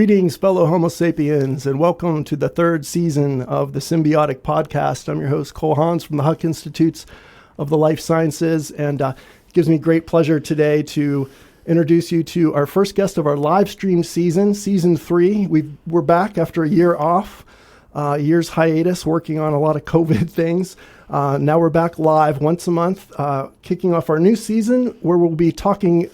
Greetings, fellow Homo sapiens, and welcome to the third season of the Symbiotic podcast. I'm your host, Cole Hans from the Huck Institutes of the Life Sciences, and it gives me great pleasure today to introduce you to our first guest of our live stream season, season 3. We're back after a year off, a year's hiatus, working on a lot of COVID things. Now we're back live once a month, kicking off our new season where we'll be talking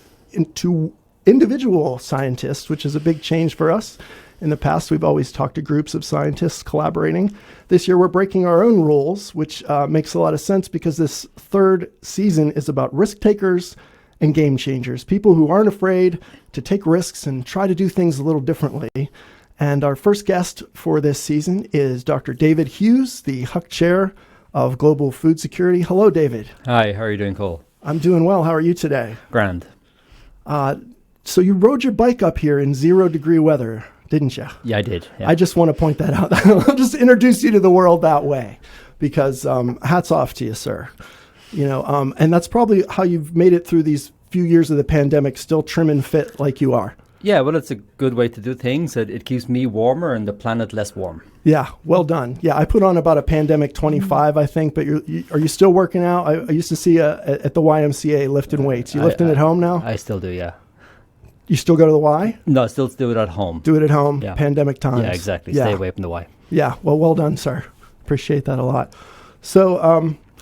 to individual scientists, which is a big change for us. In the past, we've always talked to groups of scientists collaborating. This year, we're breaking our own rules, which makes a lot of sense because this third season is about risk takers and game changers, people who aren't afraid to take risks and try to do things a little differently. And our first guest for this season is Dr. David Hughes, the Huck Chair of Global Food Security. Hello, David. Hi, how are you doing, Cole? I'm doing well. How are you today? Grand. So you rode your bike up here in 0-degree weather, didn't you? Yeah, I did. Yeah. I just want to point that out. I'll just introduce you to the world that way because hats off to you, sir. And that's probably how you've made it through these few years of the pandemic, still trim and fit like you are. Yeah, well, it's a good way to do things. It keeps me warmer and the planet less warm. Yeah, well done. Yeah, I put on about a pandemic 25, I think, but are you still working out? I used to see you at the YMCA lifting weights. You lifting at home now? I still do, yeah. You still go to the Y? No, I still do it at home. Do it at home, yeah. Pandemic times. Yeah, exactly. Yeah. Stay away from the Y. Yeah, well done, sir. Appreciate that a lot. So,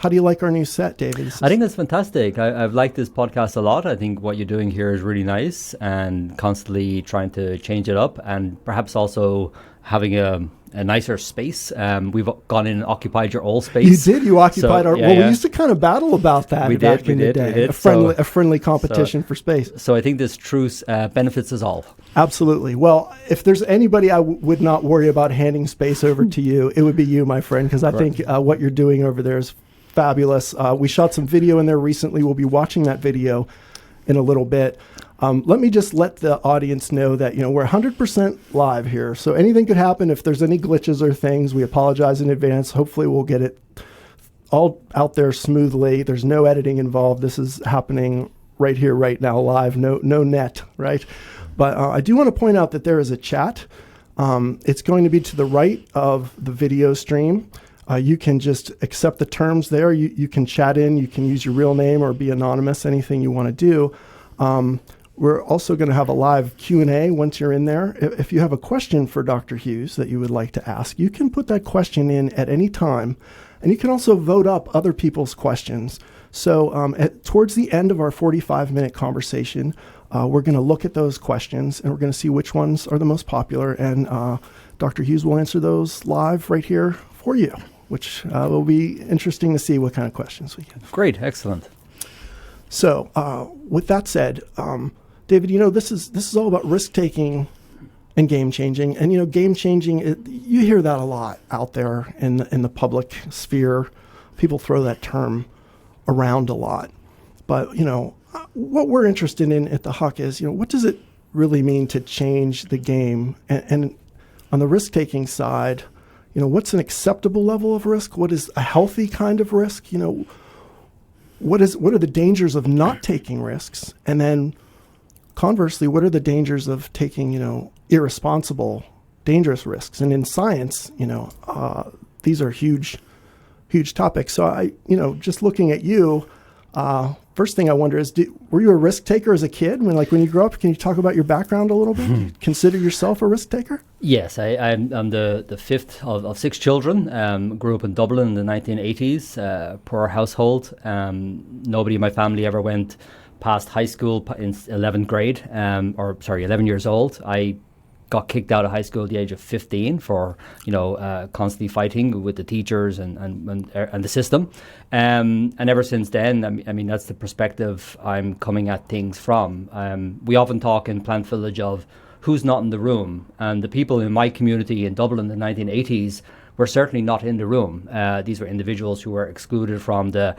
how do you like our new set, David? I think that's fantastic. I've liked this podcast a lot. I think what you're doing here is really nice and constantly trying to change it up and perhaps also having a nicer space. We've gone in and occupied your old space. You did. You occupied our... Yeah, We used to kind of battle about that back in the day. A friendly competition for space. So I think this truce benefits us all. Absolutely. Well, if there's anybody I would not worry about handing space over to you, it would be you, my friend, because I think what you're doing over there is fabulous. We shot some video in there recently. We'll be watching that video in a little bit. Let me just let the audience know that, we're 100% live here. So anything could happen. If there's any glitches or things, we apologize in advance. Hopefully we'll get it all out there smoothly. There's no editing involved. This is happening right here, right now, live. No net, right? But I do want to point out that there is a chat. It's going to be to the right of the video stream. You can just accept the terms there. You can chat in. You can use your real name or be anonymous, anything you want to do. We're also going to have a live Q&A once you're in there. If you have a question for Dr. Hughes that you would like to ask, you can put that question in at any time. And you can also vote up other people's questions. So towards the end of our 45-minute conversation, we're going to look at those questions and we're going to see which ones are the most popular. And Dr. Hughes will answer those live right here for you, which will be interesting to see what kind of questions we get. Great. Excellent. So with that said, David, this is all about risk-taking and game-changing. And, game-changing, you hear that a lot out there in the public sphere. People throw that term around a lot. But, what we're interested in at the Huck is, what does it really mean to change the game? And on the risk-taking side, what's an acceptable level of risk? What is a healthy kind of risk? What are the dangers of not taking risks? And then conversely, what are the dangers of taking, irresponsible, dangerous risks? And in science, these are huge topics. So just looking at you, first thing I wonder is, were you a risk taker as a kid? When you grew up, can you talk about your background a little bit? Do you consider yourself a risk taker? Yes, I'm the fifth of 6 children. Grew up in Dublin in the 1980s, poor household. Nobody in my family ever went past high school in 11th grade, 11 years old. I got kicked out of high school at the age of 15 for, constantly fighting with the teachers and the system. And ever since then, I mean, that's the perspective I'm coming at things from. We often talk in PlantVillage of who's not in the room. And the people in my community in Dublin in the 1980s were certainly not in the room. These were individuals who were excluded from the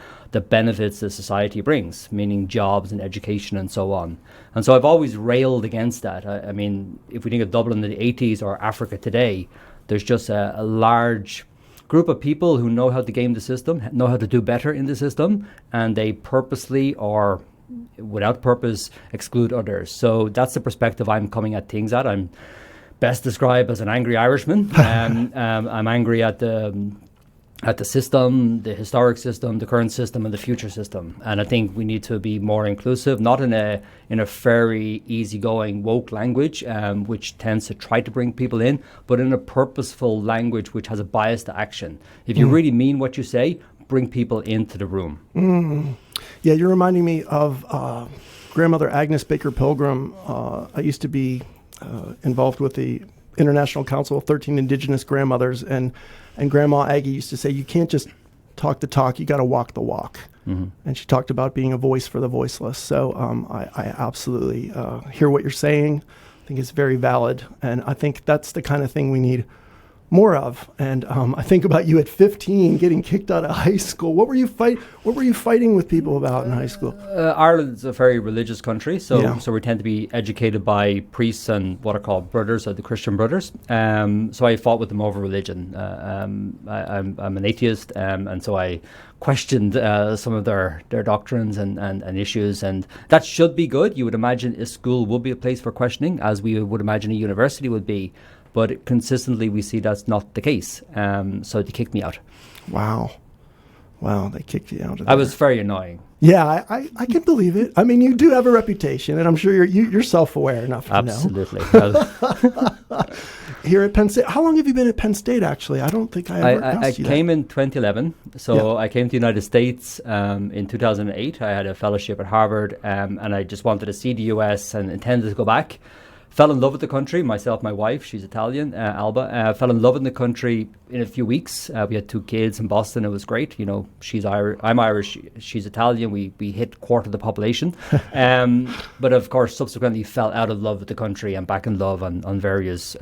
benefits that society brings, meaning jobs and education and so on. And so I've always railed against that. I mean, if we think of Dublin in the 80s or Africa today, there's just a large group of people who know how to game the system, know how to do better in the system, and they purposely or without purpose exclude others. So that's the perspective I'm coming at things at. I'm best described as an angry Irishman. I'm angry at the system, the historic system, the current system, and the future system. And I think we need to be more inclusive, not in a very easygoing woke language, which tends to try to bring people in, but in a purposeful language which has a bias to action. If you really mean what you say, bring people into the room. Yeah, you're reminding me of grandmother Agnes Baker Pilgrim. I used to be involved with the International Council of 13 Indigenous Grandmothers, and Grandma Aggie used to say, you can't just talk the talk, you got to walk the walk. And she talked about being a voice for the voiceless. So I absolutely hear what you're saying. I think it's very valid, and I think that's the kind of thing we need more of. And I think about you at 15 getting kicked out of high school. What were you fighting with people about in high school? Ireland's a very religious country, so we tend to be educated by priests and what are called brothers, or the Christian brothers. So I fought with them over religion. I'm an atheist, and so I questioned some of their doctrines and issues, and that should be good. You would imagine a school would be a place for questioning, as we would imagine a university would be. But consistently, we see that's not the case. So they kicked me out. Wow, they kicked you out of there. I was very annoying. Yeah, I can believe it. I mean, you do have a reputation, and I'm sure you're self-aware enough to know. Absolutely. Here at Penn State, how long have you been at Penn State, actually? I don't think I ever asked you that. I came in 2011. So I came to the United States in 2008. I had a fellowship at Harvard, and I just wanted to see the US and intended to go back. Fell in love with the country, myself, my wife, she's Italian, Alba, fell in love in the country in a few weeks. We had 2 kids in Boston. It was great. You know, she's Irish, I'm Irish, she's Italian. We hit quarter of the population. But of course, subsequently fell out of love with the country and back in love on various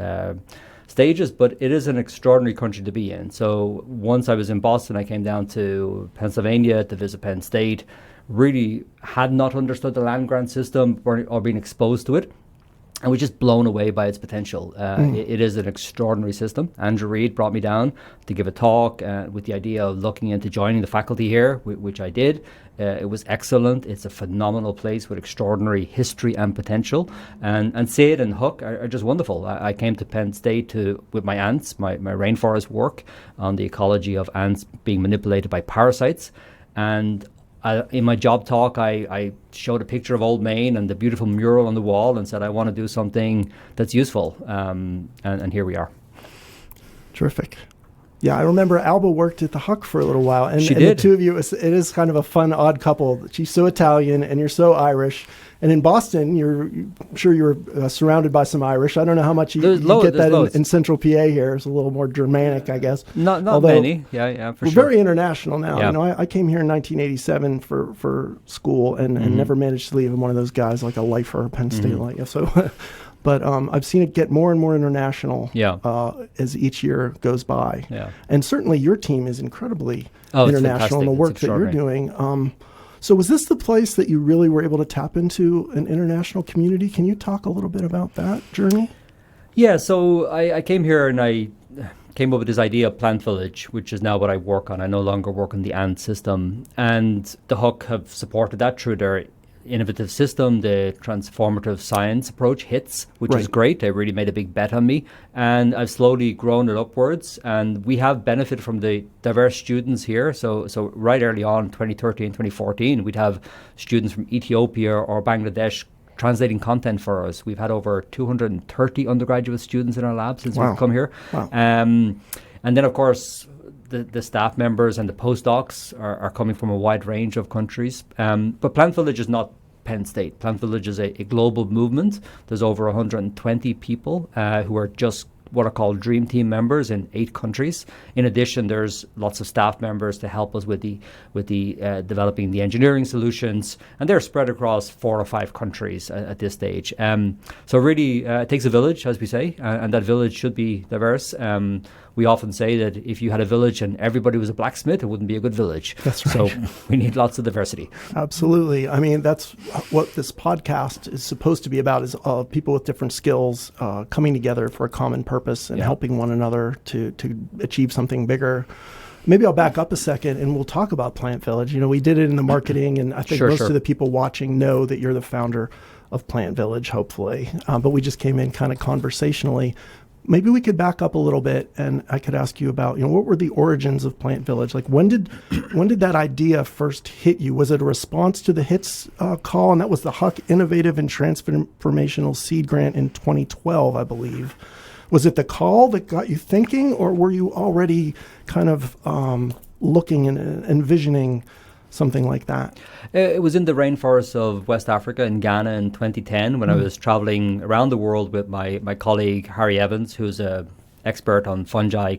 stages. But it is an extraordinary country to be in. So once I was in Boston, I came down to Pennsylvania to visit Penn State. Really had not understood the land grant system or been exposed to it. And was just blown away by its potential. It is an extraordinary system. Andrew Reid brought me down to give a talk with the idea of looking into joining the faculty here, which I did. It was excellent. It's a phenomenal place with extraordinary history and potential. And Sid and Hook are just wonderful. I came to Penn State with my ants, my rainforest work on the ecology of ants being manipulated by parasites. And in my job talk, I showed a picture of Old Main and the beautiful mural on the wall and said, I want to do something that's useful. And here we are. Terrific. Yeah, I remember Alba worked at the Huck for a little while. And, she and did. The two of you, it is kind of a fun, odd couple. She's so Italian and you're so Irish. And in Boston, I'm sure you're surrounded by some Irish. I don't know how much you get that in central PA here. It's a little more Germanic, I guess. Not many. Yeah, for we're sure. We're very international now. Yeah. You know, I came here in 1987 for school and never managed to leave. I'm one of those guys, like a lifer, Penn State like. So, but I've seen it get more and more international as each year goes by. Yeah. And certainly your team is incredibly international in the work that you're doing. So was this the place that you really were able to tap into an international community? Can you talk a little bit about that journey? Yeah, so I came here and I came up with this idea of PlantVillage, which is now what I work on. I no longer work on the ant system. And the Huck have supported that through their innovative system. The transformative science approach hits, which is great. They really made a big bet on me. And I've slowly grown it upwards. And we have benefited from the diverse students here. So right early on, 2013, 2014, we'd have students from Ethiopia or Bangladesh translating content for us. We've had over 230 undergraduate students in our lab since we've come here. Wow. And then, of course, the staff members and the postdocs are coming from a wide range of countries. But PlantVillage is not Penn State. PlantVillage is a global movement. There's over 120 people who are just what are called Dream Team members in 8 countries. In addition, there's lots of staff members to help us with the developing the engineering solutions, and they're spread across 4 or 5 countries at this stage. So really, it takes a village, as we say, and that village should be diverse. We often say that if you had a village and everybody was a blacksmith, it wouldn't be a good village. That's right. So we need lots of diversity. Absolutely. I mean, that's what this podcast is supposed to be about, is people with different skills coming together for a common purpose and helping one another to achieve something bigger. Maybe I'll back up a second and we'll talk about PlantVillage. You know, we did it in the marketing, and I think most of the people watching know that you're the founder of PlantVillage, hopefully. But we just came in kind of conversationally. Maybe we could back up a little bit, and I could ask you about, what were the origins of PlantVillage? Like, when did that idea first hit you? Was it a response to the HITS call? And that was the Huck Innovative and Transformational Seed Grant in 2012, I believe. Was it the call that got you thinking, or were you already kind of looking and envisioning something like that? It was in the rainforests of West Africa in Ghana in 2010 when I was traveling around the world with my colleague Harry Evans, who's an expert on fungi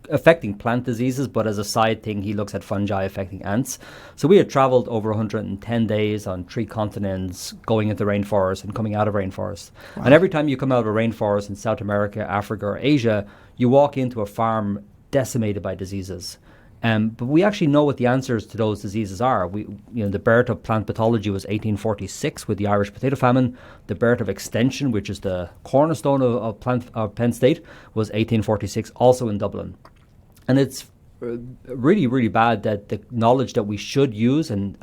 affecting plant diseases, but as a side thing, he looks at fungi affecting ants. So we had traveled over 110 days on 3 continents, going into rainforests and coming out of rainforests. Wow. And every time you come out of a rainforest in South America, Africa, or Asia, you walk into a farm decimated by diseases. But we actually know what the answers to those diseases are. The birth of plant pathology was 1846 with the Irish potato famine. The birth of extension, which is the cornerstone of Penn State, was 1846, also in Dublin. And it's really, really bad that the knowledge that we should use and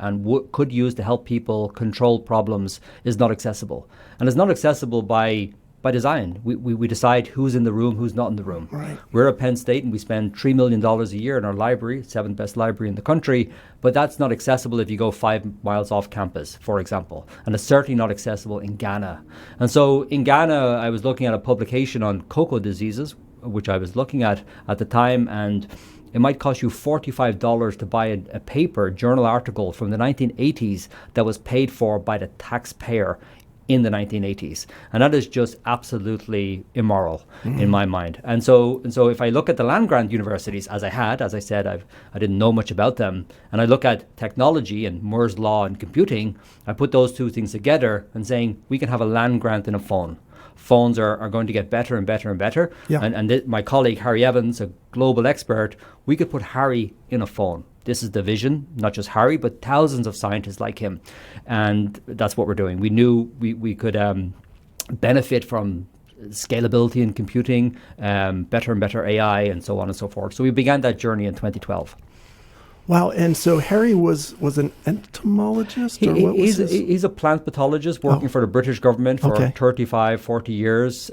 could use to help people control problems is not accessible. And it's not accessible by design. We decide who's in the room, who's not in the room. Right. We're at Penn State and we spend $3 million a year in our library, 7th best library in the country, but that's not accessible if you go 5 miles off campus, for example. And it's certainly not accessible in Ghana. And so in Ghana, I was looking at a publication on cocoa diseases, which I was looking at the time, and it might cost you $45 to buy a paper, journal article from the 1980s that was paid for by the taxpayer in the 1980s. And that is just absolutely immoral in my mind. And so if I look at the land-grant universities, as I said, I didn't know much about them, and I look at technology and Moore's law and computing, I put those two things together and saying we can have a land grant in a phone. Phones are going to get better and better and better. Yeah. And my colleague Harry Evans, a global expert, we could put Harry in a phone. This is the vision, not just Harry, but thousands of scientists like him. And that's what we're doing. We knew we could benefit from scalability in computing, better and better AI, and so on and so forth. So we began that journey in 2012. Wow, and so Harry was an entomologist? He's a plant pathologist working for the British government for 35, 40 years.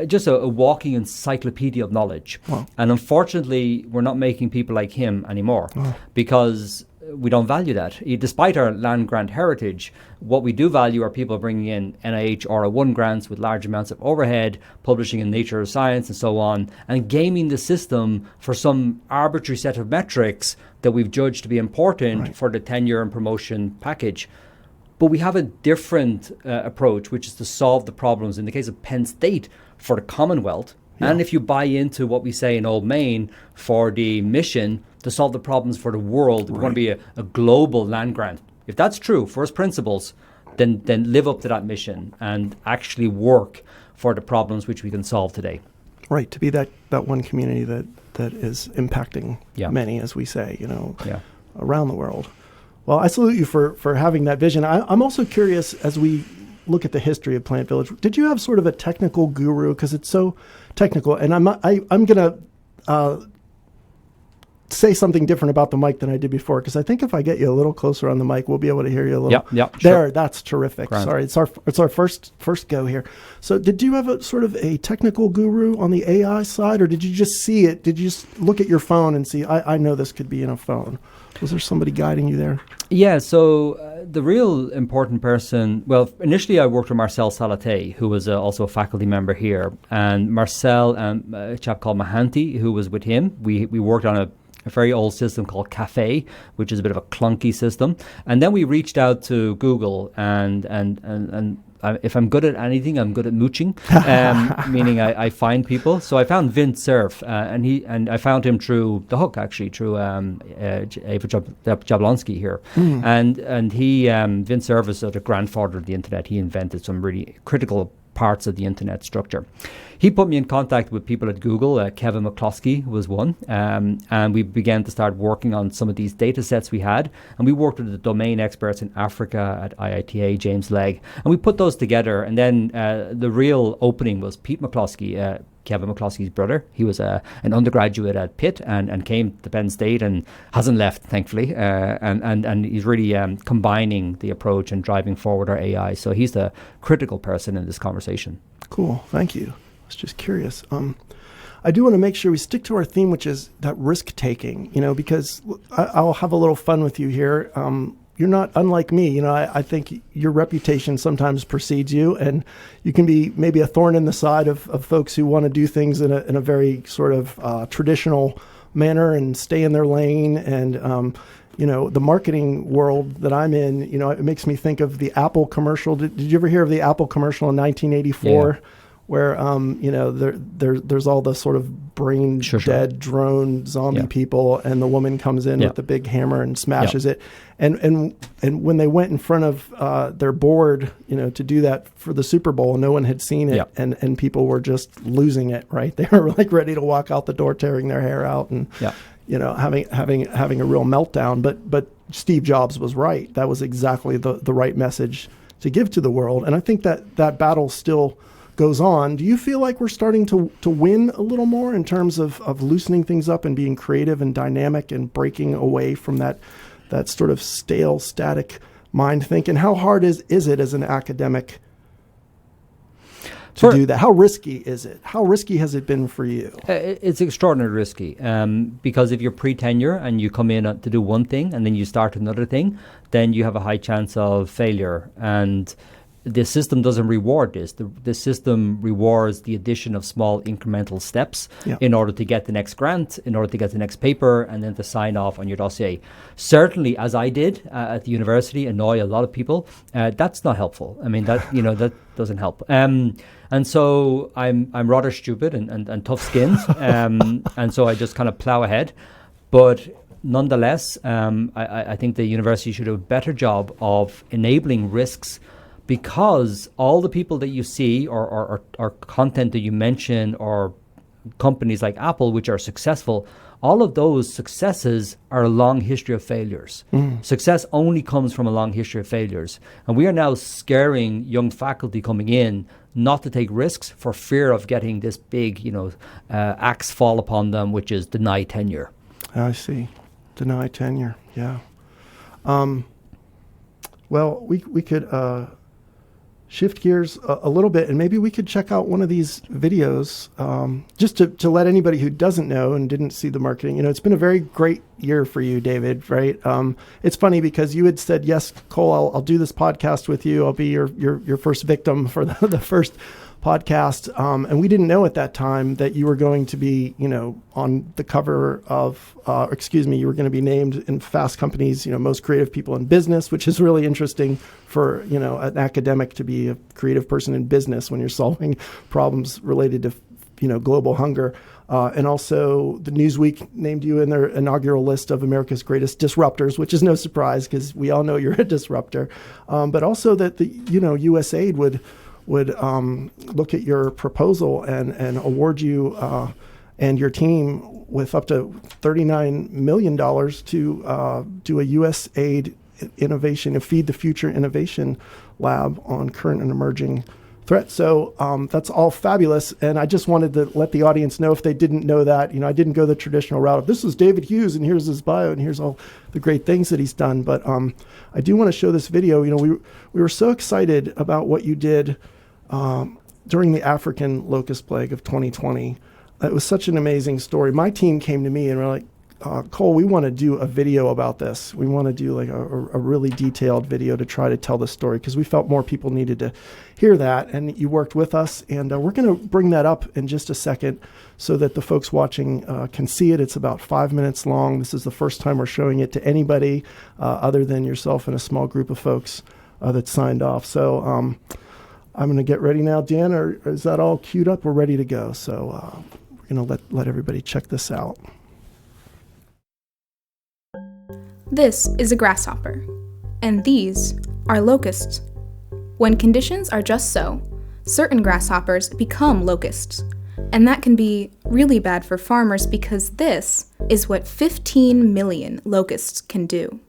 Just a walking encyclopedia of knowledge. Wow. And unfortunately, we're not making people like him anymore because we don't value that. Despite our land grant heritage, what we do value are people bringing in NIH R01 grants with large amounts of overhead, publishing in Nature of Science and so on, and gaming the system for some arbitrary set of metrics that we've judged to be important for the tenure and promotion package. But we have a different approach, which is to solve the problems, in the case of Penn State, for the Commonwealth. Yeah. And if you buy into what we say in Old Main for the mission to solve the problems for the world, we're going to be a global land grant. If that's true, first principles, then live up to that mission and actually work for the problems which we can solve today. Right, to be that one community that is impacting many, as we say, around the world. Well, I salute you for having that vision. I'm also curious, as we look at the history of PlantVillage, did you have sort of a technical guru? Because it's so technical. And I'm going to say something different about the mic than I did before, because I think if I get you a little closer on the mic, we'll be able to hear you a little. Yep, there, sure. That's terrific. Grand. Sorry, it's our first go here. So did you have a sort of a technical guru on the AI side, or did you just see it? Did you just look at your phone and see, I know this could be in a phone? Was there somebody guiding you there? Yeah, so the real important person, well, initially I worked with Marcel Salaté, who was also a faculty member here. And Marcel and a chap called Mahanti, who was with him, we worked on a very old system called Café, which is a bit of a clunky system. And then we reached out to Google and if I'm good at anything, I'm good at mooching, meaning I find people. So I found Vint Cerf, and I found him through the Hook, actually, through Ava Jablonski here. And he, Vint Cerf is sort of grandfather of the internet. He invented some really critical parts of the internet structure. he put me in contact with people at Google. Kevin McCloskey was one. And we began to start working on some of these data sets we had. And we worked with the domain experts in Africa at IITA, James Legg. And we put those together. And then the real opening was Pete McCloskey, Kevin McCloskey's brother. He was an undergraduate at Pitt and came to Penn State and hasn't left, thankfully. And he's really combining the approach and driving forward our AI. So he's the critical person in this conversation. Cool. Thank you. I was just curious. I do want to make sure we stick to our theme, which is that risk taking, because I'll have a little fun with you here. You're not unlike me. I think your reputation sometimes precedes you, and you can be maybe a thorn in the side of folks who want to do things in a very sort of traditional manner and stay in their lane. And, the marketing world that I'm in, it makes me think of the Apple commercial. Did you ever hear of the Apple commercial in 1984? Yeah. Where there's all the sort of brain dead drone zombie people, and the woman comes in with the big hammer and smashes it. And when they went in front of their board, to do that for the Super Bowl, no one had seen it, and people were just losing it. Right, they were like ready to walk out the door, tearing their hair out, and having a real meltdown. But Steve Jobs was right. That was exactly the right message to give to the world. And I think that battle still goes on. Do you feel like we're starting to win a little more in terms of loosening things up and being creative and dynamic and breaking away from that sort of stale, static mind think? And how hard is it as an academic to do that? How risky is it? How risky has it been for you? It's extraordinarily risky because if you're pre-tenure and you come in to do one thing and then you start another thing, then you have a high chance of failure. And the system doesn't reward this. The system rewards the addition of small incremental steps in order to get the next grant, in order to get the next paper, and then to sign off on your dossier. Certainly, as I did at the university, annoy a lot of people. That's not helpful. I mean, that doesn't help. And so I'm rather stupid and tough-skinned, and so I just kind of plow ahead. But nonetheless, I think the university should do a better job of enabling risks, because all the people that you see or content that you mention or companies like Apple, which are successful, all of those successes are a long history of failures. Success only comes from a long history of failures. And we are now scaring young faculty coming in not to take risks for fear of getting this big, axe fall upon them, which is deny tenure. I see. Deny tenure. Yeah. Well, we could shift gears a little bit, and maybe we could check out one of these videos just to let anybody who doesn't know and didn't see the marketing. It's been a very great year for you, David, right? It's funny because you had said, yes, Cole, I'll do this podcast with you. I'll be your first victim for the first podcast. And we didn't know at that time that you were going to be, on the cover of, you were going to be named in Fast Company's, most creative people in business, which is really interesting for, an academic to be a creative person in business when you're solving problems related to, global hunger. And also the Newsweek named you in their inaugural list of America's greatest disruptors, which is no surprise because we all know you're a disruptor. But also that the, USAID would look at your proposal and award you and your team with up to $39 million to do a USAID innovation, a Feed the Future Innovation Lab on current and emerging threats. So that's all fabulous. And I just wanted to let the audience know, if they didn't know that, I didn't go the traditional route of this is David Hughes and here's his bio and here's all the great things that he's done. But I do want to show this video. We were so excited about what you did during the African locust plague of 2020. It was such an amazing story. My team came to me and were like, Cole, we want to do a video about this. We want to do like a really detailed video to try to tell the story because we felt more people needed to hear that. And you worked with us, and we're going to bring that up in just a second so that the folks watching can see it. It's about 5 minutes long. This is the first time we're showing it to anybody other than yourself and a small group of folks that signed off. So I'm going to get ready now. Dan, or is that all queued up? We're ready to go. So we're going to let everybody check this out. This is a grasshopper, and these are locusts. When conditions are just so, certain grasshoppers become locusts. And that can be really bad for farmers because this is what 15 million locusts can do.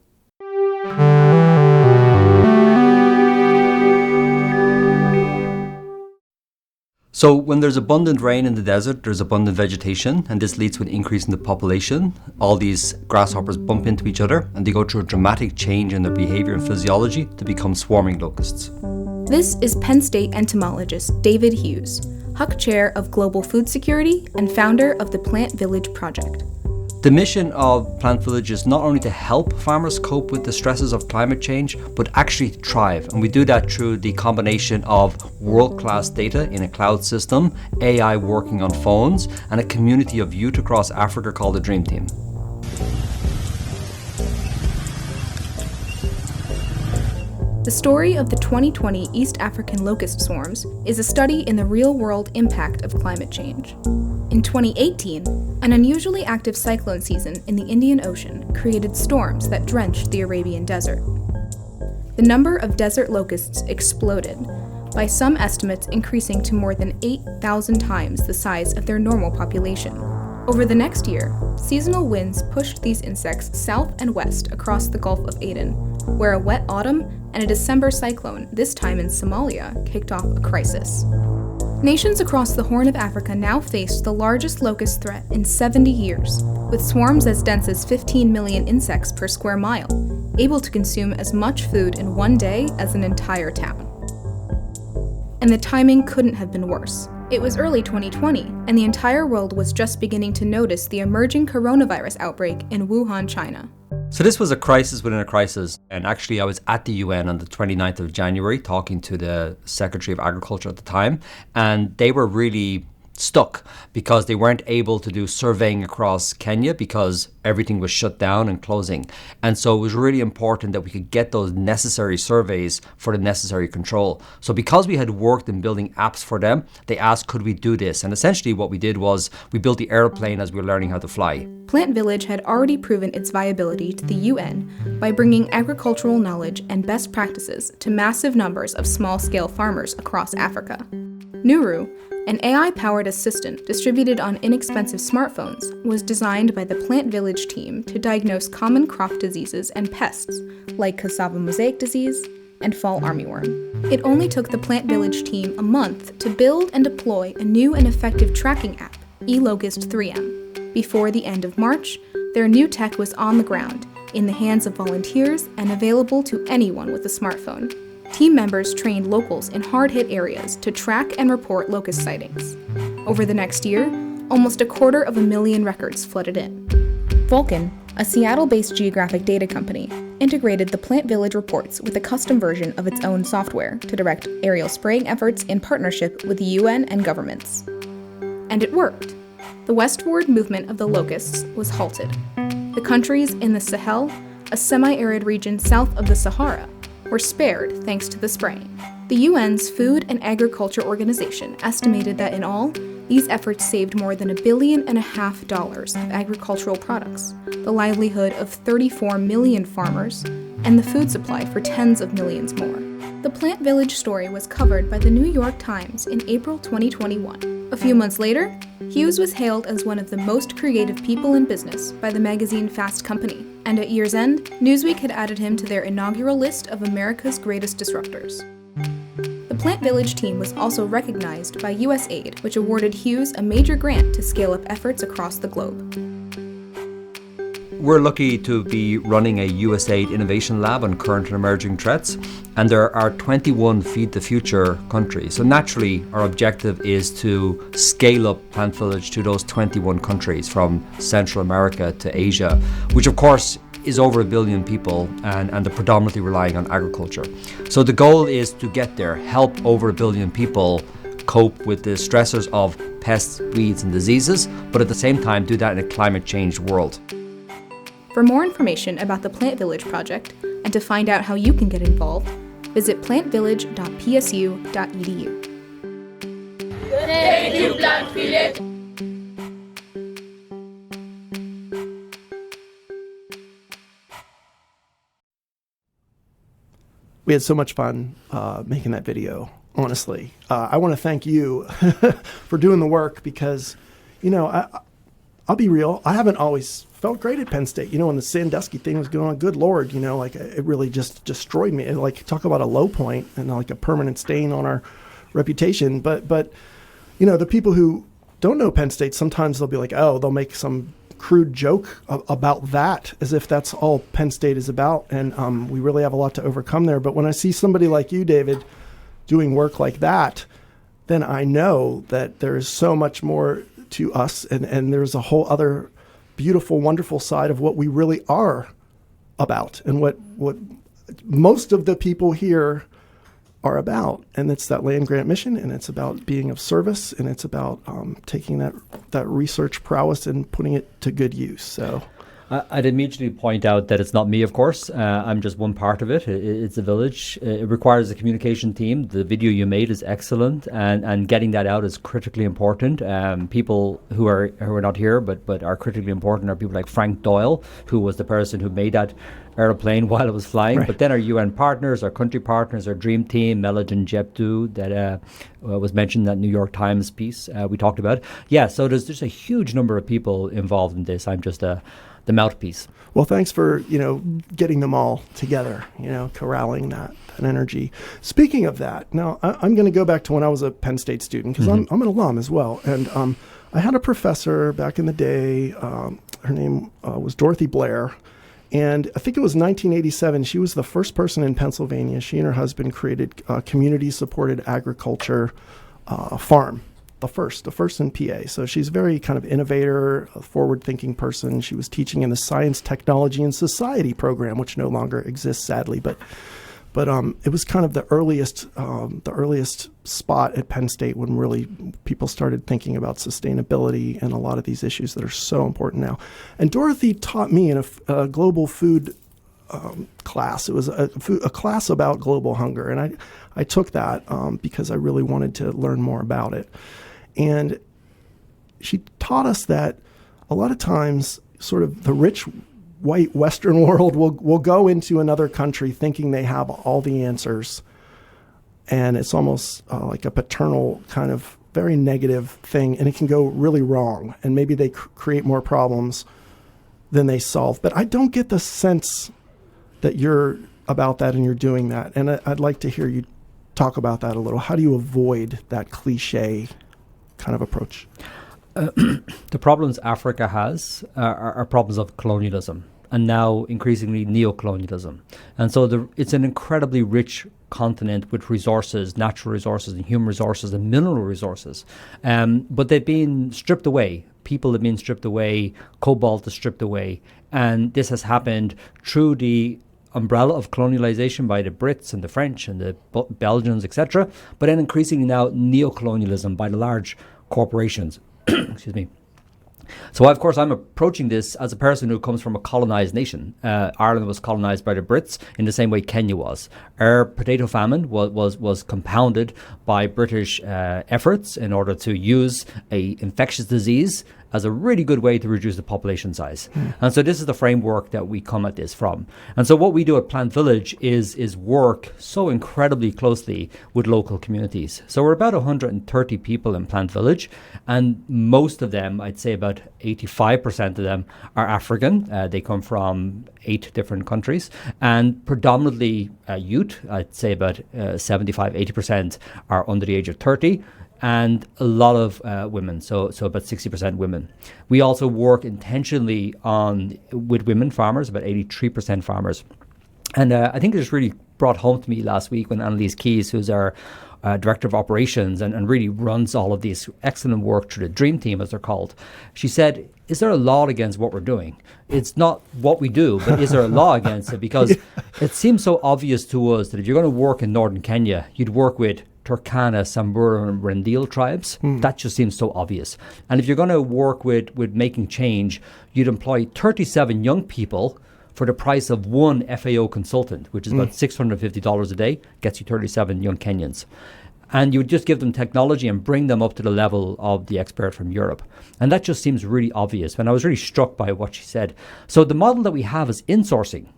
So when there's abundant rain in the desert, there's abundant vegetation, and this leads to an increase in the population. All these grasshoppers bump into each other, and they go through a dramatic change in their behavior and physiology to become swarming locusts. This is Penn State entomologist David Hughes, Huck Chair of Global Food Security and founder of the PlantVillage project. The mission of PlantVillage is not only to help farmers cope with the stresses of climate change, but actually thrive. And we do that through the combination of world-class data in a cloud system, AI working on phones, and a community of youth across Africa called the Dream Team. The story of the 2020 East African locust swarms is a study in the real-world impact of climate change. In 2018, an unusually active cyclone season in the Indian Ocean created storms that drenched the Arabian desert. The number of desert locusts exploded, by some estimates increasing to more than 8,000 times the size of their normal population. Over the next year, seasonal winds pushed these insects south and west across the Gulf of Aden, where a wet autumn and a December cyclone, this time in Somalia, kicked off a crisis. Nations across the Horn of Africa now faced the largest locust threat in 70 years, with swarms as dense as 15 million insects per square mile, able to consume as much food in one day as an entire town. And the timing couldn't have been worse. It was early 2020, and the entire world was just beginning to notice the emerging coronavirus outbreak in Wuhan, China. So this was a crisis within a crisis, and actually I was at the UN on the 29th of January talking to the Secretary of Agriculture at the time, and they were really stuck because they weren't able to do surveying across Kenya because everything was shut down and closing. And so it was really important that we could get those necessary surveys for the necessary control. So because we had worked in building apps for them, they asked, could we do this? And essentially what we did was we built the airplane as we were learning how to fly. PlantVillage had already proven its viability to the UN by bringing agricultural knowledge and best practices to massive numbers of small-scale farmers across Africa. Nuru, an AI-powered assistant distributed on inexpensive smartphones, was designed by the PlantVillage team to diagnose common crop diseases and pests like cassava mosaic disease and fall armyworm. It only took the PlantVillage team a month to build and deploy a new and effective tracking app, eLocust 3M. Before the end of March, their new tech was on the ground, in the hands of volunteers and available to anyone with a smartphone. Team members trained locals in hard-hit areas to track and report locust sightings. Over the next year, almost 250,000 records flooded in. Vulcan, a Seattle-based geographic data company, integrated the PlantVillage reports with a custom version of its own software to direct aerial spraying efforts in partnership with the UN and governments. And it worked. The westward movement of the locusts was halted. The countries in the Sahel, a semi-arid region south of the Sahara, were spared thanks to the spraying. The UN's Food and Agriculture Organization estimated that in all, these efforts saved more than $1.5 billion of agricultural products, the livelihood of 34 million farmers, and the food supply for tens of millions more. The PlantVillage story was covered by the New York Times in April 2021. A few months later, Hughes was hailed as one of the most creative people in business by the magazine Fast Company, and at year's end, Newsweek had added him to their inaugural list of America's greatest disruptors. The PlantVillage team was also recognized by USAID, which awarded Hughes a major grant to scale up efforts across the globe. We're lucky to be running a USAID innovation lab on current and emerging threats, and there are 21 Feed the Future countries. So naturally, our objective is to scale up PlantVillage to those 21 countries from Central America to Asia, which of course is over 1 billion people and are predominantly relying on agriculture. So the goal is to get there, help over 1 billion people cope with the stressors of pests, weeds and diseases, but at the same time do that in a climate change world. For more information about the PlantVillage project and to find out how you can get involved, visit plantvillage.psu.edu. Thank you, PlantVillage. We had so much fun making that video. honestly. I want to thank you for doing the work because, I'll be real. I haven't always felt great at Penn State. When the Sandusky thing was going on, good Lord, it really just destroyed me. Talk about a low point and like a permanent stain on our reputation. But the people who don't know Penn State, sometimes they'll be like, oh, they'll make some crude joke about that as if that's all Penn State is about. And we really have a lot to overcome there. But when I see somebody like you, David, doing work like that, then I know that there is so much more to us, and there's a whole other beautiful, wonderful side of what we really are about and what most of the people here are about. And it's that land grant mission, and it's about being of service, and it's about taking that research prowess and putting it to good use. So I'd immediately point out that it's not me, of course. I'm just one part of it. It's a village. It requires a communication team. The video you made is excellent, and getting that out is critically important. People who are not here but are critically important are people like Frank Doyle, who was the person who made that aeroplane while it was flying. Right. But then our UN partners, our country partners, our dream team, Melodin Jeptu, that was mentioned in that New York Times piece we talked about. Yeah, so there's a huge number of people involved in this. I'm just the mouthpiece. Well, thanks for, getting them all together, corralling that energy. Speaking of that, now I'm going to go back to when I was a Penn State student, because I'm an alum as well. And I had a professor back in the day. Her name was Dorothy Blair. And I think it was 1987. She was the first person in Pennsylvania. She and her husband created a community-supported agriculture farm. The first in PA. So she's very kind of innovator, a forward-thinking person. She was teaching in the Science, Technology, and Society program, which no longer exists, sadly. But it was kind of the earliest spot at Penn State when really people started thinking about sustainability and a lot of these issues that are so important now. And Dorothy taught me in a global food class. It was a class about global hunger, and I took that because I really wanted to learn more about it. And she taught us that a lot of times sort of the rich white Western world will go into another country thinking they have all the answers. And it's almost like a paternal kind of very negative thing, and it can go really wrong. And maybe they create more problems than they solve. But I don't get the sense that you're about that and you're doing that. And I'd like to hear you talk about that a little. How do you avoid that cliche kind of approach? The problems Africa has are problems of colonialism, and now increasingly neocolonialism. And so it's an incredibly rich continent with resources, natural resources and human resources and mineral resources. But they've been stripped away. People have been stripped away. Cobalt is stripped away. And this has happened through the umbrella of colonialization by the Brits and the French and the Belgians, etc. But then increasingly now neocolonialism by the large corporations. Excuse me. So, of course, I'm approaching this as a person who comes from a colonized nation. Ireland was colonized by the Brits in the same way Kenya was. Our potato famine was compounded by British efforts in order to use a infectious disease as a really good way to reduce the population size. And so this is the framework that we come at this from. And so what we do at PlantVillage is work so incredibly closely with local communities. So we're about 130 people in PlantVillage, and most of them, I'd say about 85% of them, are African. They come from 8 different countries, and predominantly youth. I'd say about 75-80% are under the age of 30. And a lot of women, so about 60% women. We also work intentionally with women farmers, about 83% farmers. And I think this really brought home to me last week when Annalise Keys, who's our Director of Operations and really runs all of this excellent work through the Dream Team, as they're called, she said, is there a law against what we're doing? It's not what we do, but is there a law against it? Because it seems so obvious to us that if you're going to work in northern Kenya, you'd work with Turkana, Samburu, and Rendille tribes. That just seems so obvious. And if you're going to work with making change, you'd employ 37 young people for the price of one FAO consultant, which is about $650 a day, gets you 37 young Kenyans. And you would just give them technology and bring them up to the level of the expert from Europe. And that just seems really obvious. And I was really struck by what she said. So the model that we have is insourcing.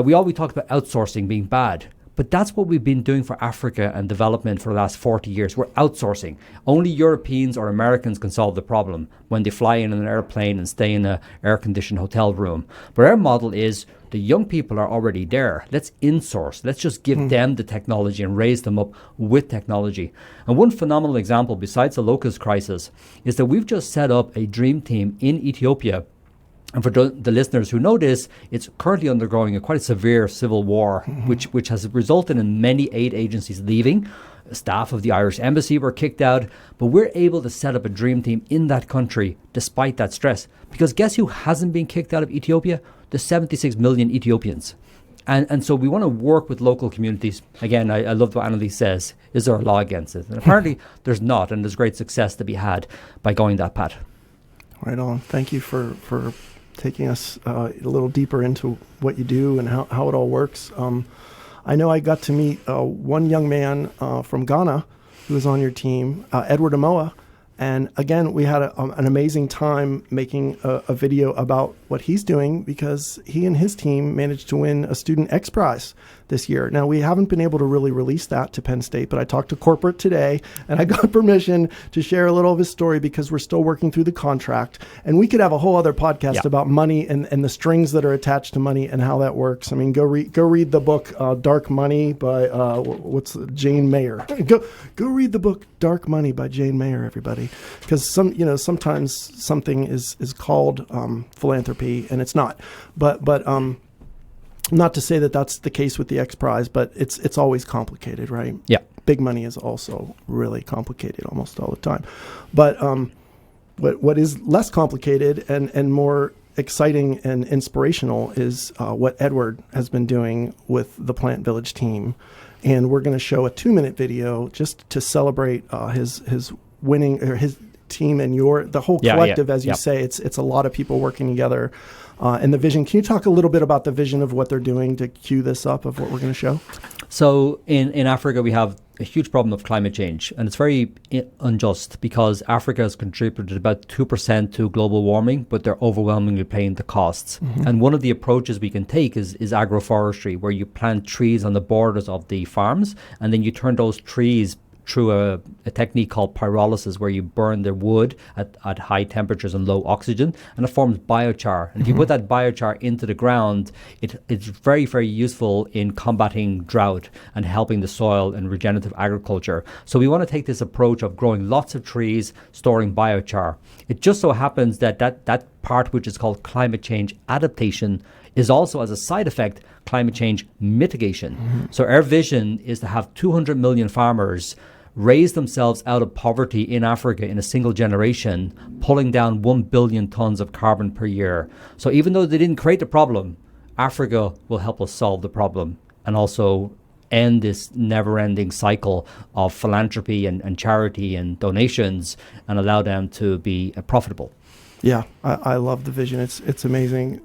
We always talk about outsourcing being bad. But that's what we've been doing for Africa and development for the last 40 years. We're outsourcing. Only Europeans or Americans can solve the problem when they fly in an airplane and stay in an air-conditioned hotel room. But our model is the young people are already there. Let's insource. Let's just give them the technology and raise them up with technology. And one phenomenal example, besides the Locust crisis, is that we've just set up a dream team in Ethiopia. And for the listeners who know this, it's currently undergoing quite a severe civil war, which has resulted in many aid agencies leaving. Staff of the Irish embassy were kicked out, but we're able to set up a dream team in that country despite that stress. Because guess who hasn't been kicked out of Ethiopia? The 76 million Ethiopians. And so we want to work with local communities. Again, I love what Annalise says. Is there a law against it? And apparently there's not, and there's great success to be had by going that path. Right on. Thank you for taking us a little deeper into what you do and how it all works. I know I got to meet one young man from Ghana who was on your team, Edward Amoa. And again, we had an amazing time making a video about what he's doing because he and his team managed to win a Student X Prize this year. Now, we haven't been able to really release that to Penn State, but I talked to corporate today and I got permission to share a little of his story because we're still working through the contract. And we could have a whole other podcast about money and the strings that are attached to money and how that works. I mean, go read the book Dark Money by Jane Mayer. Go read the book Dark Money by Jane Mayer, everybody. Because sometimes something is called philanthropy and it's not. But not to say that that's the case with the X Prize, but it's always complicated, right? Yeah. Big money is also really complicated almost all the time. But what is less complicated and more exciting and inspirational is what Edward has been doing with the PlantVillage team. And we're going to show a 2-minute video just to celebrate his winning, or his team and the whole collective, as you say. It's a lot of people working together. And the vision. Can you talk a little bit about the vision of what they're doing to cue this up of what we're going to show? So in Africa, we have a huge problem of climate change, and it's very unjust because Africa has contributed about 2% to global warming, but they're overwhelmingly paying the costs. And one of the approaches we can take is agroforestry, where you plant trees on the borders of the farms, and then you turn those trees through a technique called pyrolysis, where you burn the wood at high temperatures and low oxygen, and it forms biochar. And if you put that biochar into the ground, it's very, very useful in combating drought and helping the soil and regenerative agriculture. So we want to take this approach of growing lots of trees, storing biochar. It just so happens that part which is called climate change adaptation is also, as a side effect, climate change mitigation. So our vision is to have 200 million farmers raise themselves out of poverty in Africa in a single generation, pulling down 1 billion tons of carbon per year. So even though they didn't create the problem, Africa will help us solve the problem and also end this never-ending cycle of philanthropy and charity and donations and allow them to be profitable. Yeah, I love the vision. It's amazing.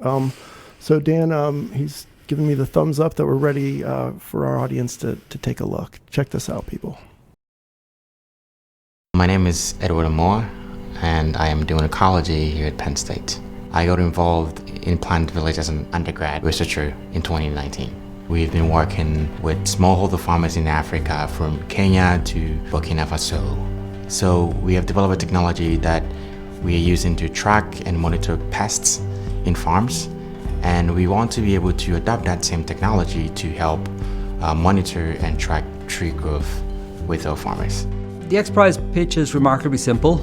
So Dan, he's giving me the thumbs up that we're ready for our audience to take a look. Check this out, people. My name is Edward Amoa, and I am doing ecology here at Penn State. I got involved in PlantVillage as an undergrad researcher in 2019. We've been working with smallholder farmers in Africa from Kenya to Burkina Faso. So we have developed a technology that we are using to track and monitor pests in farms, and we want to be able to adopt that same technology to help monitor and track tree growth with our farmers. The X Prize pitch is remarkably simple.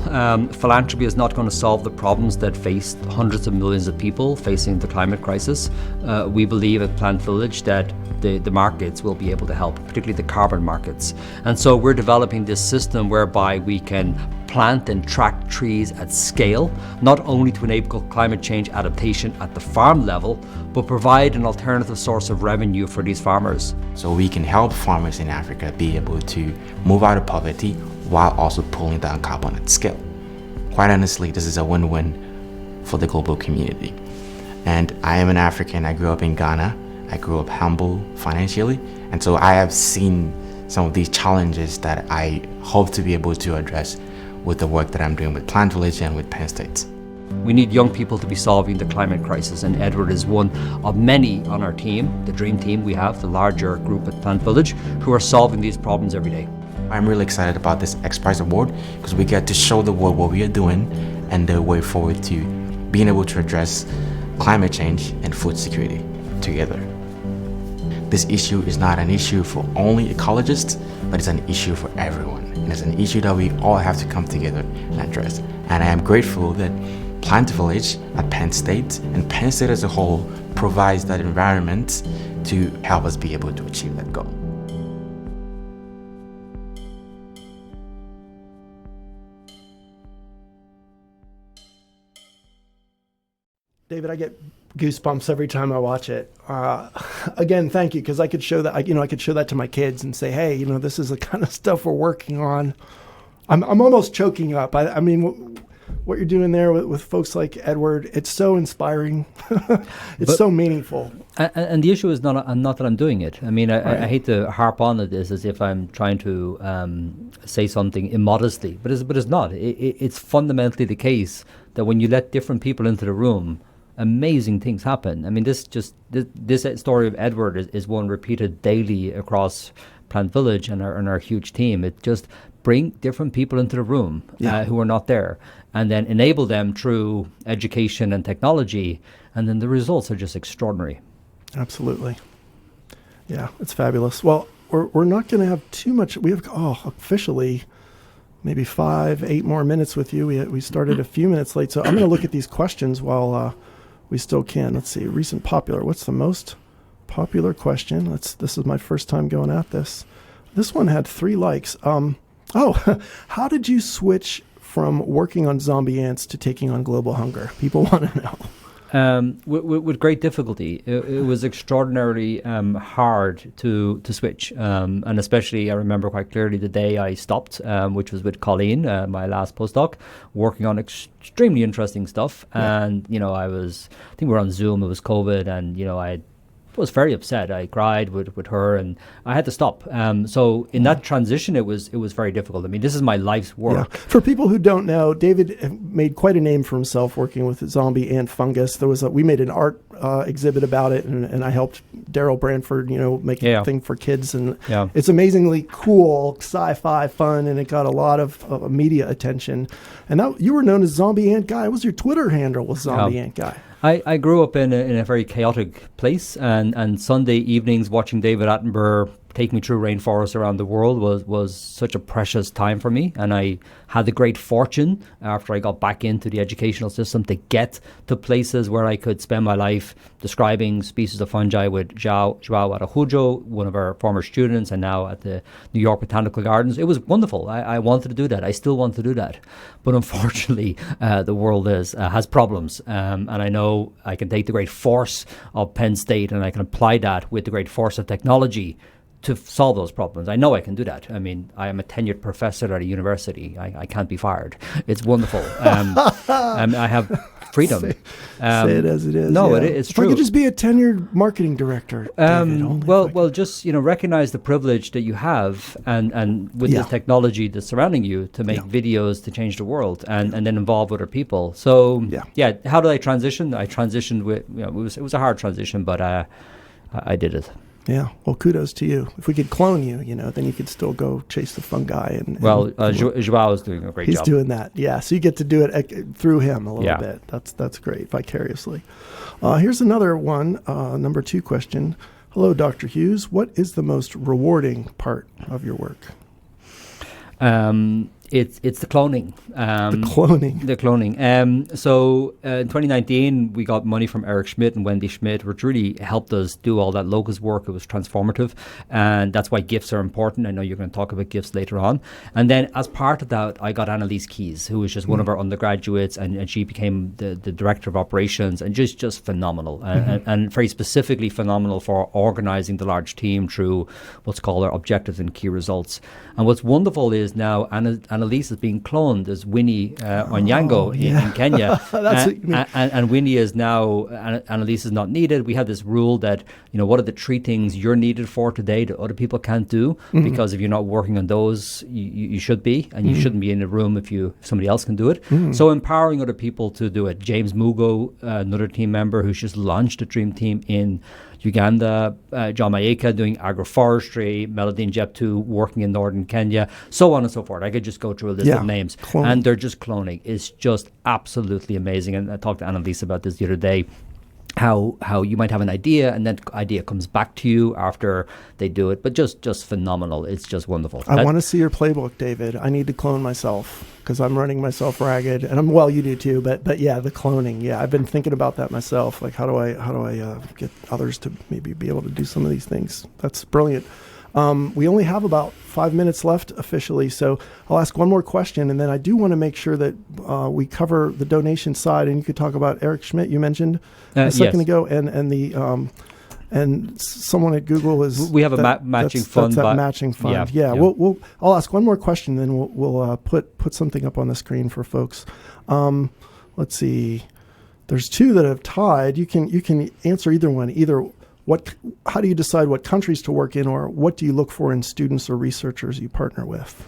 Philanthropy is not going to solve the problems that face hundreds of millions of people facing the climate crisis. We believe at PlantVillage that the markets will be able to help, particularly the carbon markets. And so we're developing this system whereby we can plant and track trees at scale, not only to enable climate change adaptation at the farm level, but provide an alternative source of revenue for these farmers. So we can help farmers in Africa be able to move out of poverty while also pulling down carbon at scale. Quite honestly, this is a win-win for the global community. And I am an African. I grew up in Ghana. I grew up humble financially. And so I have seen some of these challenges that I hope to be able to address with the work that I'm doing with PlantVillage and with Penn State. We need young people to be solving the climate crisis, and Edward is one of many on our team, the dream team we have, the larger group at PlantVillage, who are solving these problems every day. I'm really excited about this X Prize award because we get to show the world what we are doing and the way forward to being able to address climate change and food security together. This issue is not an issue for only ecologists, but it's an issue for everyone. And it's an issue that we all have to come together and address. And I am grateful that PlantVillage at Penn State and Penn State as a whole provides that environment to help us be able to achieve that goal. David, I get goosebumps every time I watch it. Again, thank you, because I could show that. I could show that to my kids and say, "Hey, this is the kind of stuff we're working on." I'm almost choking up. I mean, what you're doing there with folks like Edward, it's so inspiring. It's so meaningful. And the issue is not that I'm doing it. I mean, Right. I hate to harp on this as if I'm trying to say something immodestly, but it's not. It's fundamentally the case that when you let different people into the room, amazing things happen. I mean, this story of Edward is one repeated daily across PlantVillage and our huge team. It just bring different people into the room who are not there, and then enable them through education and technology, and then the results are just extraordinary. Absolutely. Yeah, it's fabulous. Well, we're not going to have too much. We have officially maybe 8 more minutes with you. We started a few minutes late, so I'm going to look at these questions while we still can. Let's see. Recent popular. What's the most popular question? This is my first time going at this. This one had 3 likes. How did you switch from working on zombie ants to taking on global hunger? People want to know. With great difficulty. It was extraordinarily hard to switch, and especially I remember quite clearly the day I stopped, which was with Colleen, my last postdoc, working on extremely interesting stuff. Yeah. And I think we were on Zoom. It was COVID, and I was very upset. I cried with her, and I had to stop. So in that transition, it was very difficult. I mean, this is my life's work. Yeah. For people who don't know, David made quite a name for himself working with zombie ant fungus. We made an art exhibit about it, and I helped Daryl Branford, make a thing for kids, and it's amazingly cool, sci-fi fun, and it got a lot of media attention. And that, you were known as Zombie Ant Guy. What was your Twitter handle? Was Zombie Ant Guy? I grew up in a very chaotic place, and Sunday evenings watching David Attenborough take me through rainforests around the world was such a precious time for me. And I had the great fortune, after I got back into the educational system, to get to places where I could spend my life describing species of fungi with João Araújo, one of our former students, and now at the New York Botanical Gardens. It was wonderful. I wanted to do that. I still want to do that. But unfortunately, the world has problems. And I know I can take the great force of Penn State and I can apply that with the great force of technology to solve those problems. I know I can do that. I mean, I am a tenured professor at a university. I can't be fired. It's wonderful. I have freedom. Say it as it is. No, yeah. it's if true. I could just be a tenured marketing director. David, just recognize the privilege that you have, and with this technology that's surrounding you to make videos to change the world, and then involve other people. So how did I transition? I transitioned with it was a hard transition, but I did it. Yeah, well, kudos to you. If we could clone you, then you could still go chase the fungi. João is doing a great job. He's doing that, yeah. So you get to do it through him a little bit. That's great, vicariously. Here's another one, number 2 question. Hello, Dr. Hughes. What is the most rewarding part of your work? It's the cloning. The cloning. So in 2019, we got money from Eric Schmidt and Wendy Schmidt, which really helped us do all that Locust work. It was transformative. And that's why gifts are important. I know you're going to talk about gifts later on. And then as part of that, I got Annalise Keys, who was just one of our undergraduates, and she became the director of operations, and just phenomenal. And very specifically phenomenal for organizing the large team through what's called our objectives and key results. And what's wonderful is now Annalise is being cloned as Winnie Onyango in Kenya. That's what you mean. And Winnie is now, Annalise is not needed. We have this rule that, what are the 3 things you're needed for today that other people can't do? Because if you're not working on those, you should be, and you shouldn't be in a room if somebody else can do it. So empowering other people to do it. James Mugo, another team member who's just launched a dream team in Uganda, John Mayeka doing agroforestry, Melody and Jeptu working in northern Kenya, so on and so forth. I could just go through a list of names. And they're just cloning. It's just absolutely amazing. And I talked to Annalise about this the other day. How you might have an idea and that idea comes back to you after they do it, but just phenomenal. It's just wonderful. I want to see your playbook, David. I need to clone myself because I'm running myself ragged, and you do too. But yeah, the cloning. Yeah, I've been thinking about that myself. Like, how do I get others to maybe be able to do some of these things? That's brilliant. We only have about 5 minutes left officially, so I'll ask one more question, and then I do want to make sure that we cover the donation side, and you could talk about Eric Schmidt, you mentioned a second ago, and the and someone at Google is... We have a matching fund. That's that matching fund. Yeah. I'll ask one more question, then we'll put something up on the screen for folks. Let's see. There's 2 that have tied. You can answer either one. How do you decide what countries to work in, or what do you look for in students or researchers you partner with?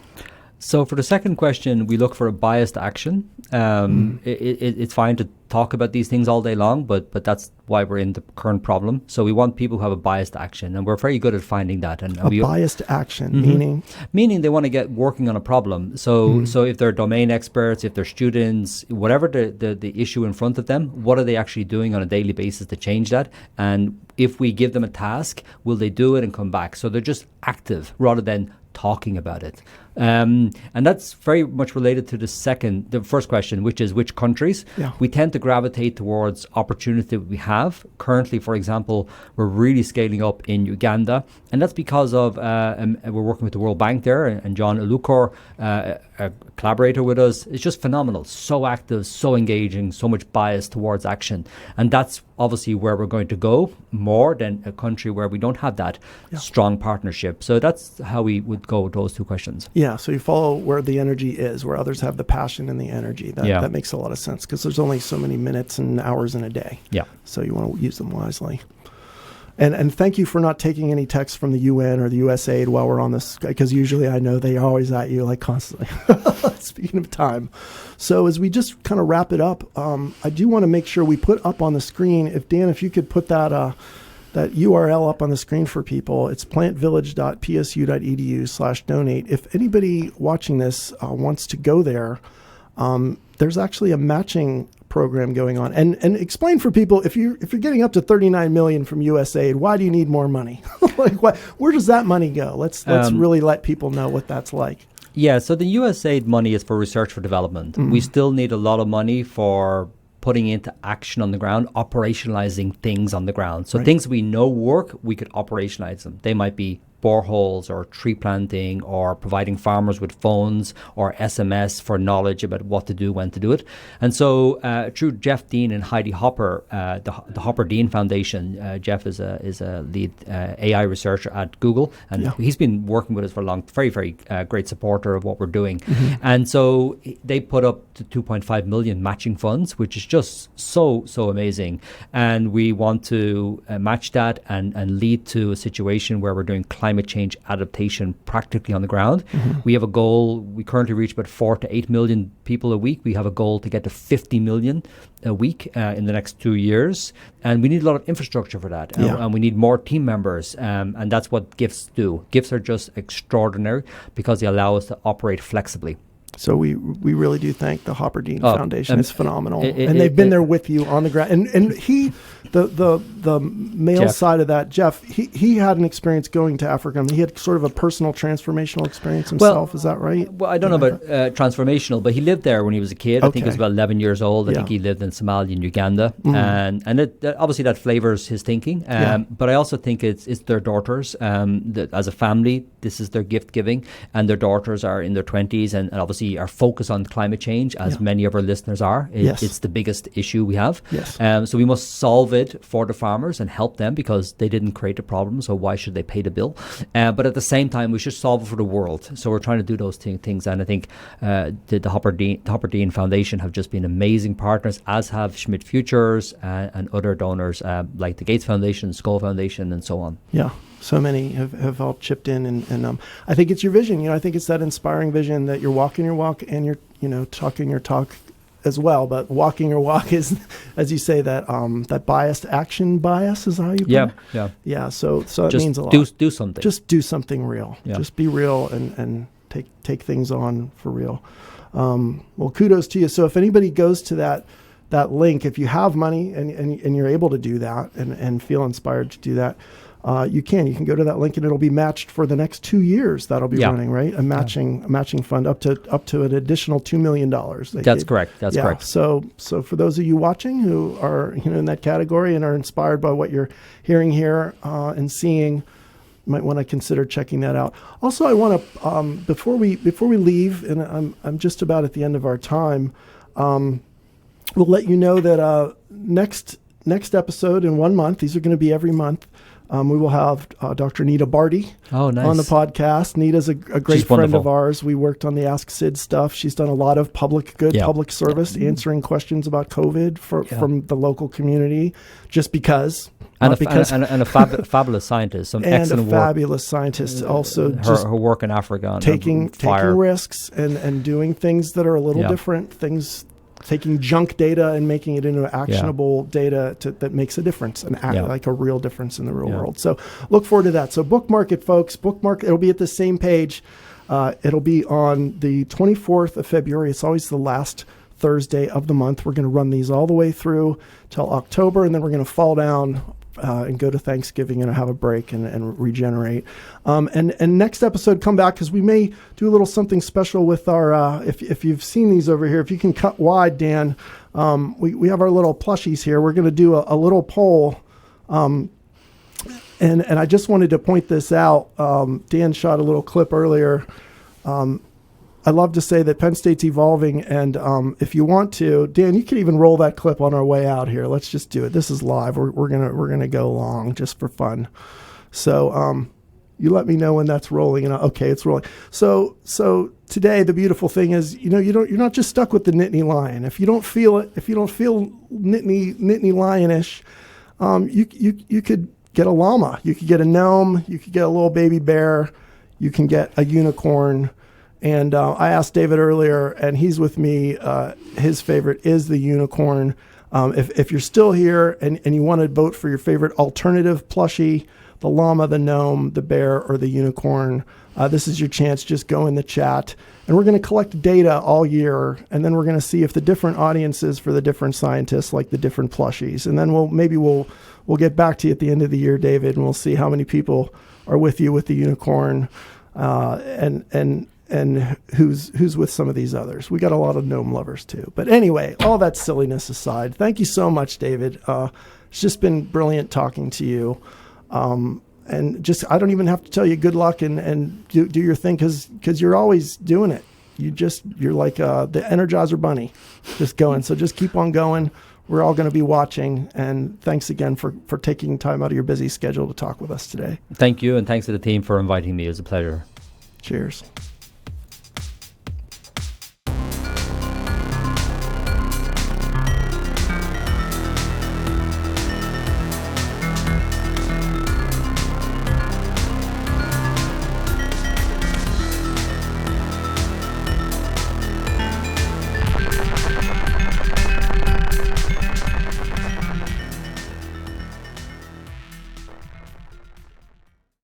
So for the second question, we look for a biased action. It's fine to talk about these things all day long, but that's why we're in the current problem. So we want people who have a biased action, and we're very good at finding that. And biased action, meaning? Meaning they want to get working on a problem. So if they're domain experts, if they're students, whatever the issue in front of them, what are they actually doing on a daily basis to change that? And if we give them a task, will they do it and come back? So they're just active rather than talking about it. And that's very much related to the first question, which is which countries. We tend to gravitate towards opportunity that we have. Currently, for example, we're really scaling up in Uganda, and that's because of we're working with the World Bank there, and John Ilukor, a collaborator with us, is just phenomenal. So active, so engaging, so much bias towards action. And that's obviously where we're going to go more than a country where we don't have that strong partnership. So that's how we would go with those 2 questions. Yeah, so you follow where the energy is, where others have the passion and the energy. That makes a lot of sense because there's only so many minutes and hours in a day. Yeah. So you want to use them wisely. And thank you for not taking any texts from the UN or the USAID while we're on this, because usually I know they're always at you like constantly. Speaking of time. So as we just kind of wrap it up, I do want to make sure we put up on the screen, if you could put that URL up on the screen for people. It's plantvillage.psu.edu/donate. If anybody watching this wants to go there, there's actually a matching program going on. And explain for people, if you're getting up to $39 million from USAID, why do you need more money? Where does that money go? Let's really let people know what that's like. Yeah, so the USAID money is for research for development. We still need a lot of money for putting into action on the ground, operationalizing things on the ground. So things we know work, we could operationalize them. They might be boreholes or tree planting or providing farmers with phones or SMS for knowledge about what to do, when to do it. And so through Jeff Dean and Heidi Hopper, the Hopper Dean Foundation, Jeff is a lead AI researcher at Google, and he's been working with us for a long, very, very great supporter of what we're doing. And so they put up to 2.5 million matching funds, which is just so amazing. And we want to match that and lead to a situation where we're doing climate change adaptation practically on the ground. We have a goal. We currently reach about 4 to 8 million people a week. We have a goal to get to 50 million a week in the next 2 years. And we need a lot of infrastructure for that. And we need more team members. And that's what GIFs do. GIFs are just extraordinary because they allow us to operate flexibly. So we really do thank the Hopper Dean Foundation. It's phenomenal. And they've been there with you on the ground. And he, the male Jeff. side of that, Jeff, he had an experience going to Africa. He had sort of a personal transformational experience himself. Is that right? Well, I don't know about transformational, but he lived there when he was a kid. I think he was about 11 years old. I think he lived in Somalia and Uganda. And obviously that flavors his thinking. But I also think it's their daughters. As a family, this is their gift giving, and their daughters are in their 20s and obviously are focused on climate change, as many of our listeners are. It's the biggest issue we have. Yes. So we must solve it for the farmers and help them, because they didn't create the problem, so why should they pay the bill? But at the same time, we should solve it for the world. So we're trying to do those things, and I think the Hopper Dean Foundation have just been amazing partners, as have Schmidt Futures and other donors like the Gates Foundation, Skoll Foundation, and so on. Yeah. So many have all chipped in, and I think it's your vision. I think it's that inspiring vision that you're walking your walk and you're talking your talk as well. But walking your walk is, as you say, that biased action bias is how you put it. Yeah. So it means a lot. Do something. Just do something real. Yeah. Just be real and take things on for real. Well, kudos to you. So if anybody goes to that link, if you have money and you're able to do that and feel inspired to do that, you can go to that link, and it'll be matched for the next 2 years. That'll be running, right? A matching fund up to an additional $2 million. That's correct. That's correct. So for those of you watching who are in that category and are inspired by what you're hearing here and seeing, you might want to consider checking that out. Also, I want to before we leave, and I'm just about at the end of our time. We'll let you know that next episode in 1 month. These are going to be every month. We will have Dr. Nita Barty on the podcast. Nita's a great friend of ours. We worked on the Ask Sid stuff. She's done a lot of public service, answering questions about COVID from the local community, just because. And a fabulous scientist, some excellent work. Fabulous scientist, also her work in Africa, taking risks and doing things that are a little different. Things. Taking junk data and making it into actionable data that makes a difference and like a real difference in the real world. So look forward to that. So bookmark it, folks. It'll be at the same page. It'll be on the 24th of February. It's always the last Thursday of the month. We're going to run these all the way through till October, and then we're going to fall down and go to Thanksgiving and have a break and regenerate. And next episode, come back, because we may do a little something special with our, if you've seen these over here, if you can cut wide, Dan, we have our little plushies here. We're going to do a little poll. And I just wanted to point this out. Dan shot a little clip earlier. I love to say that Penn State's evolving, and if you want to, Dan, you can even roll that clip on our way out here. Let's just do it. This is live. We're gonna go long just for fun. So you let me know when that's rolling. And okay, it's rolling. So today the beautiful thing is, you're not just stuck with the Nittany lion. If you don't feel it, if you don't feel Nittany lionish, you could get a llama. You could get a gnome. You could get a little baby bear. You can get a unicorn. And I asked David earlier, and he's with me. His favorite is the unicorn. If you're still here and you want to vote for your favorite alternative plushie, the llama, the gnome, the bear, or the unicorn, this is your chance. Just go in the chat. And we're going to collect data all year, and then we're going to see if the different audiences for the different scientists like the different plushies. And then we'll get back to you at the end of the year, David, and we'll see how many people are with you with the unicorn, and who's with some of these others. We got a lot of gnome lovers too. But anyway, all that silliness aside, thank you so much, David. It's just been brilliant talking to you. And just, I don't even have to tell you good luck and do your thing, because you're always doing it. You're like the Energizer Bunny, just going. So just keep on going. We're all going to be watching. And thanks again for taking time out of your busy schedule to talk with us today. Thank you. And thanks to the team for inviting me. It was a pleasure. Cheers.